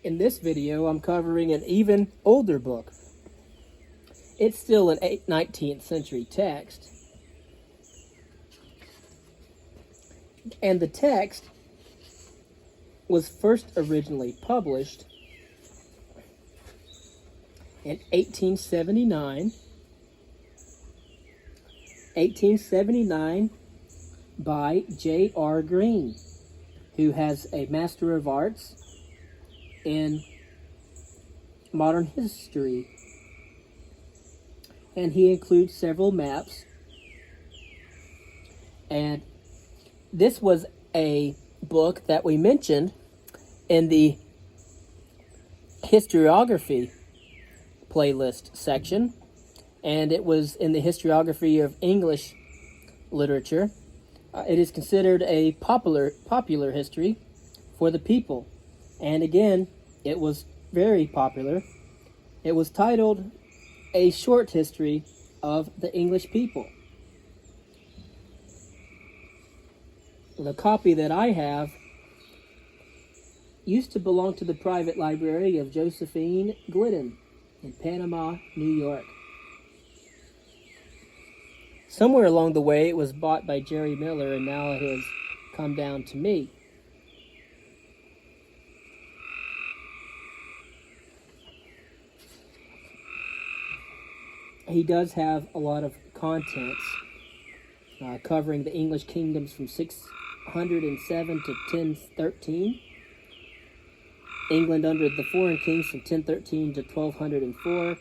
In this video, I'm covering an even older book. It's still an 19th century text. And the text was first originally published in 1879 by J.R. Green, who has a Master of Arts in modern history. And he includes several maps. And this was a book that we mentioned in the historiography playlist section, and it was in the historiography of English literature. It is considered a popular history for the people, and again, it was very popular. It was titled A Short History of the English People. The copy that I have used to belong to the private library of Josephine Glidden in Panama, New York. Somewhere along the way, it was bought by Jerry Miller, and now it has come down to me. He does have a lot of contents covering the English kingdoms from 607 to 1013. England under the foreign kings from 1013 to 1204.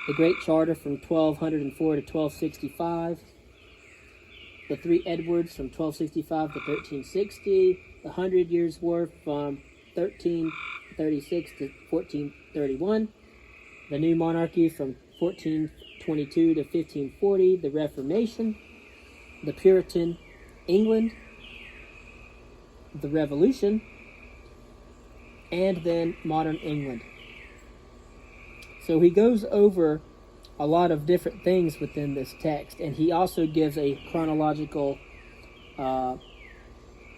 The Great Charter from 1204 to 1265. The Three Edwards from 1265 to 1360. The 100 Years' War from 1336 to 1431. The New Monarchy from 1422 to 1540. The Reformation. The Puritan England. The Revolution. And then modern England. So he goes over a lot of different things within this text, and he also gives a chronological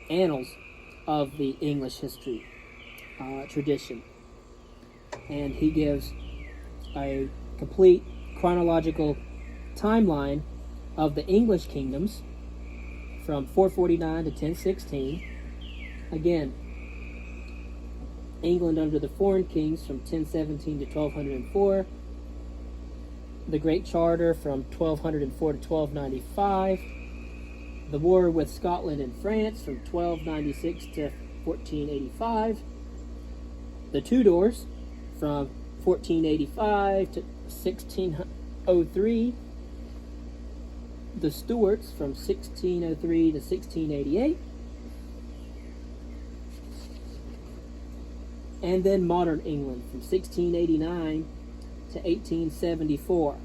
annals of the English history tradition. And he gives a complete chronological timeline of the English kingdoms from 449 to 1016. Again, England under the foreign kings from 1017 to 1204. The Great Charter from 1204 to 1295. The war with Scotland and France from 1296 to 1485. The Tudors from 1485 to 1603. The Stuarts from 1603 to 1688. And then modern England from 1689 to 1874.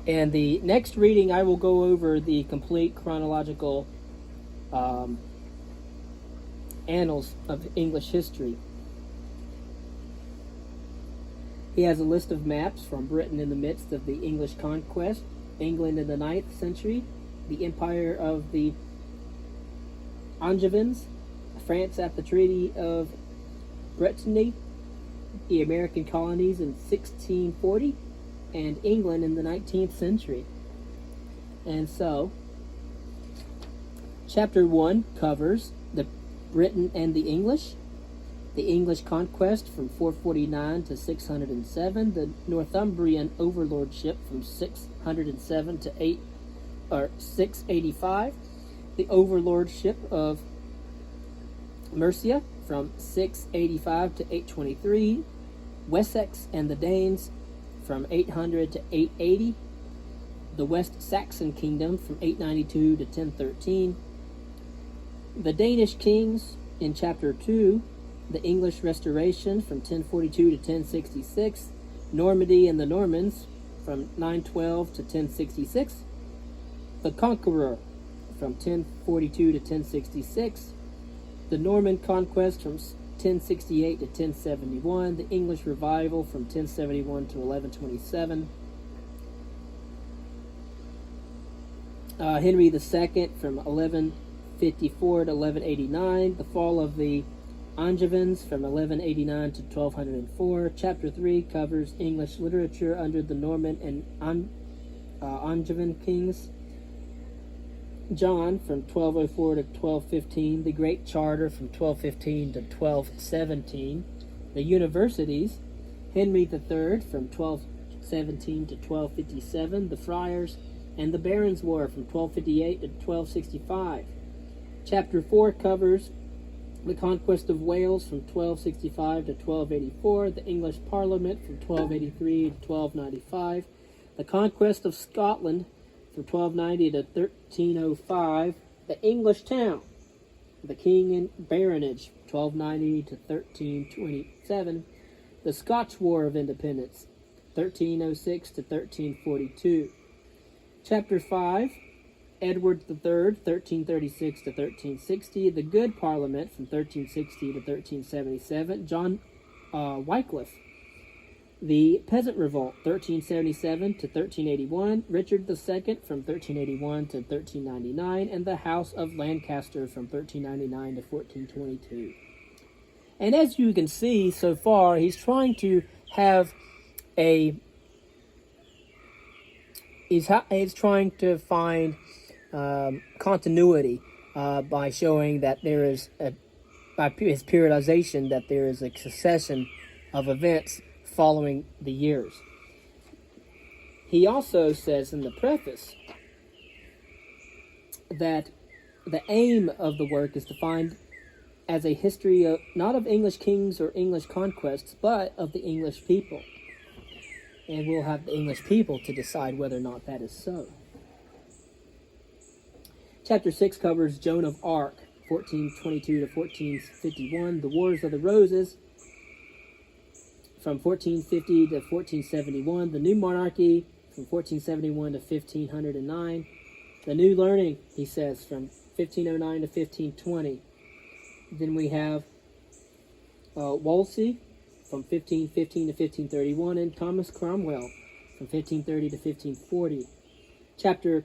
And the next reading, I will go over the complete chronological annals of English history. He has a list of maps from Britain in the midst of the English conquest, England in the 9th century, the empire of the Angevins, France at the Treaty of Brittany, the American colonies in 1640, and England in the 19th century. And so, Chapter 1 covers the Britain and the English conquest from 449 to 607, the Northumbrian overlordship from 607 to 685, the overlordship of Mercia from 685 to 823, Wessex and the Danes from 800 to 880, the West Saxon kingdom from 892 to 1013, the Danish kings in Chapter 2, the English Restoration from 1042 to 1066, Normandy and the Normans from 912 to 1066, the Conqueror from 1042 to 1066, the Norman Conquest from 1068 to 1071, the English Revival from 1071 to 1127, Henry II from 1154 to 1189. The fall of the Angevins from 1189 to 1204. Chapter 3 covers English literature under the Norman and Angevin kings. John from 1204 to 1215. The Great Charter from 1215 to 1217. The universities. Henry III from 1217 to 1257. The Friars and the Barons' War from 1258 to 1265. Chapter 4 covers the conquest of Wales from 1265 to 1284, the English Parliament from 1283 to 1295, the conquest of Scotland from 1290 to 1305, the English town, the King and Baronage 1290 to 1327, the Scotch War of Independence 1306 to 1342. Chapter 5, Edward III, 1336 to 1360, the Good Parliament from 1360 to 1377, John Wycliffe, the Peasant Revolt, 1377 to 1381, Richard II from 1381 to 1399, and the House of Lancaster from 1399 to 1422. And as you can see so far, he's trying to have he's trying to find continuity by showing that there is by his periodization that there is a succession of events following the years. He also says in the preface that the aim of the work is to find as a history of, not of English kings or English conquests, but of the English people. And we'll have the English people to decide whether or not that is so. Chapter 6 covers Joan of Arc, 1422 to 1451, the Wars of the Roses, from 1450 to 1471, the New Monarchy, from 1471 to 1509, the New Learning, he says, from 1509 to 1520. Then we have Wolsey, from 1515 to 1531, and Thomas Cromwell, from 1530 to 1540. Chapter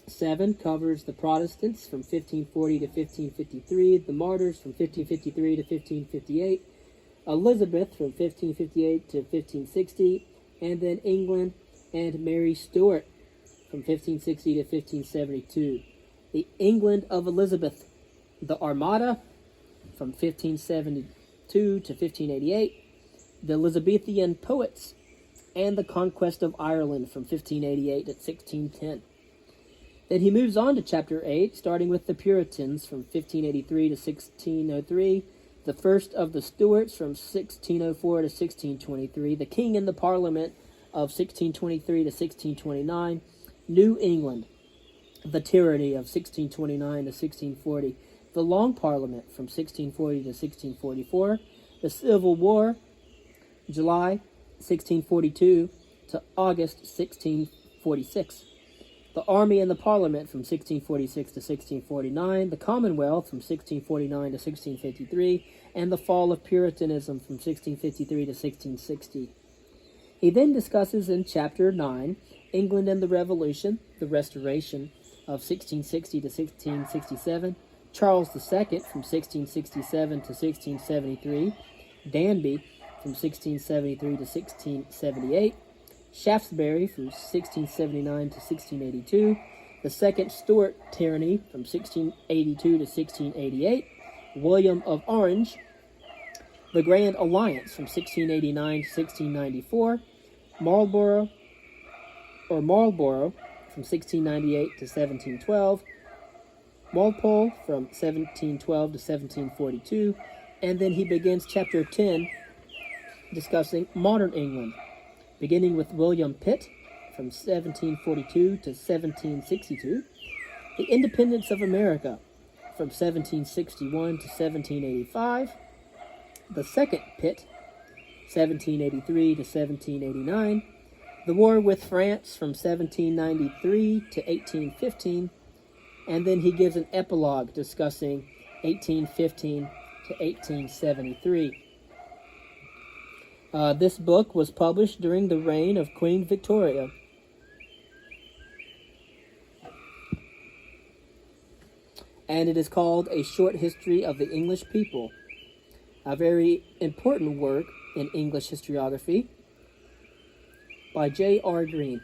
7 covers the Protestants from 1540 to 1553, the Martyrs from 1553 to 1558, Elizabeth from 1558 to 1560, and then England and Mary Stuart from 1560 to 1572. The England of Elizabeth, the Armada from 1572 to 1588, the Elizabethan poets, and the conquest of Ireland from 1588 to 1610. Then he moves on to chapter 8, starting with the Puritans from 1583 to 1603, the first of the Stuarts from 1604 to 1623, the King and the Parliament of 1623 to 1629, New England, the tyranny of 1629 to 1640, the Long Parliament from 1640 to 1644, the Civil War, July 1642 to August 1646. The Army and the Parliament from 1646 to 1649, the Commonwealth from 1649 to 1653, and the fall of Puritanism from 1653 to 1660. He then discusses in Chapter 9, England and the Revolution, the Restoration of 1660 to 1667, Charles II from 1667 to 1673, Danby from 1673 to 1678, Shaftesbury from 1679 to 1682, the Second Stuart tyranny from 1682 to 1688, William of Orange, the Grand Alliance from 1689 to 1694, Marlborough from 1698 to 1712, Walpole from 1712 to 1742, and then he begins chapter 10 discussing modern England, beginning with William Pitt from 1742 to 1762, the independence of America from 1761 to 1785, the Second Pitt, 1783 to 1789, the war with France from 1793 to 1815, and then he gives an epilogue discussing 1815 to 1873. This book was published during the reign of Queen Victoria. and it is called A Short History of the English People, a very important work in English historiography by J.R. Green.